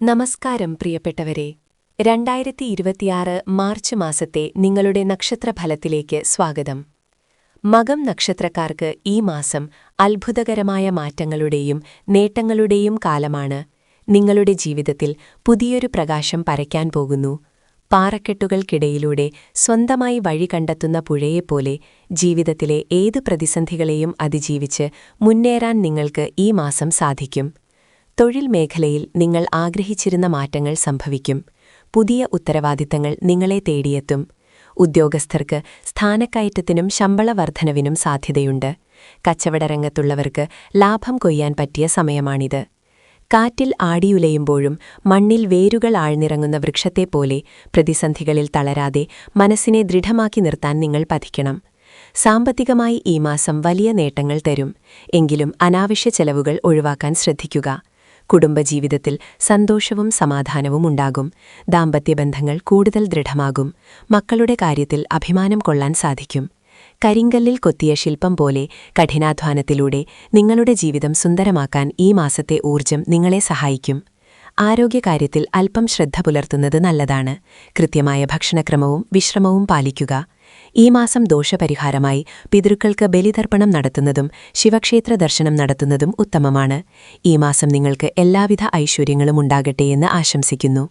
നമസ്കാരം പ്രിയപ്പെട്ടവരെ. 2026 മാർച്ച് മാസത്തെ നിങ്ങളുടെ നക്ഷത്രഫലത്തിലേക്ക് സ്വാഗതം. മകം നക്ഷത്രക്കാർക്ക് ഈ മാസം അത്ഭുതകരമായ മാറ്റങ്ങളുടെയും നേട്ടങ്ങളുടെയും കാലമാണ്. നിങ്ങളുടെ ജീവിതത്തിൽ പുതിയൊരു പ്രകാശം പരയ്ക്കാൻ പോകുന്നു. പാറക്കെട്ടുകൾക്കിടയിലൂടെ സ്വന്തമായി വഴി കണ്ടെത്തുന്ന പുഴയെപ്പോലെ ജീവിതത്തിലെ ഏത് പ്രതിസന്ധികളെയും അതിജീവിച്ച് മുന്നേറാൻ നിങ്ങൾക്ക് ഈ മാസം സാധിക്കും. തൊഴിൽ മേഖലയിൽ നിങ്ങൾ ആഗ്രഹിച്ചിരുന്ന മാറ്റങ്ങൾ സംഭവിക്കും. പുതിയ ഉത്തരവാദിത്തങ്ങൾ നിങ്ങളെ തേടിയെത്തും. ഉദ്യോഗസ്ഥർക്ക് സ്ഥാനക്കയറ്റത്തിനും ശമ്പള വർധനവിനും സാധ്യതയുണ്ട്. കച്ചവടരംഗത്തുള്ളവർക്ക് ലാഭം കൊയ്യാൻ പറ്റിയ സമയമാണിത്. കാറ്റിൽ ആടിയുലയുമ്പോഴും മണ്ണിൽ വേരുകൾ ആഴ്ന്നിറങ്ങുന്ന വൃക്ഷത്തെപ്പോലെ പ്രതിസന്ധികളിൽ തളരാതെ മനസ്സിനെ ദൃഢമാക്കി നിർത്താൻ നിങ്ങൾ പഠിക്കണം. സാമ്പത്തികമായി ഈ മാസം വലിയ നേട്ടങ്ങൾ തരും. എങ്കിലും അനാവശ്യ ചെലവുകൾ ഒഴിവാക്കാൻ ശ്രദ്ധിക്കുക. കുടുംബജീവിതത്തിൽ സന്തോഷവും സമാധാനവും ഉണ്ടാകും. ദാമ്പത്യബന്ധങ്ങൾ കൂടുതൽ ദൃഢമാകും. മക്കളുടെ കാര്യത്തിൽ അഭിമാനം കൊള്ളാൻ സാധിക്കും. കരിങ്കല്ലിൽ കൊത്തിയ ശില്പം പോലെ കഠിനാധ്വാനത്തിലൂടെ നിങ്ങളുടെ ജീവിതം സുന്ദരമാക്കാൻ ഈ മാസത്തെ ഊർജ്ജം നിങ്ങളെ സഹായിക്കും. ആരോഗ്യകാര്യത്തിൽ അല്പം ശ്രദ്ധ പുലർത്തുന്നത് നല്ലതാണ്. കൃത്യമായ ഭക്ഷണക്രമവും വിശ്രമവും പാലിക്കുക. ഈ മാസം ദോഷപരിഹാരമായി പിതൃക്കൾക്ക് ബലിതർപ്പണം നടത്തുന്നതും ശിവക്ഷേത്ര ദർശനം നടത്തുന്നതും ഉത്തമമാണ്. ഈ മാസം നിങ്ങൾക്ക് എല്ലാവിധ ഐശ്വര്യങ്ങളും ഉണ്ടാകട്ടെയെന്ന് ആശംസിക്കുന്നു.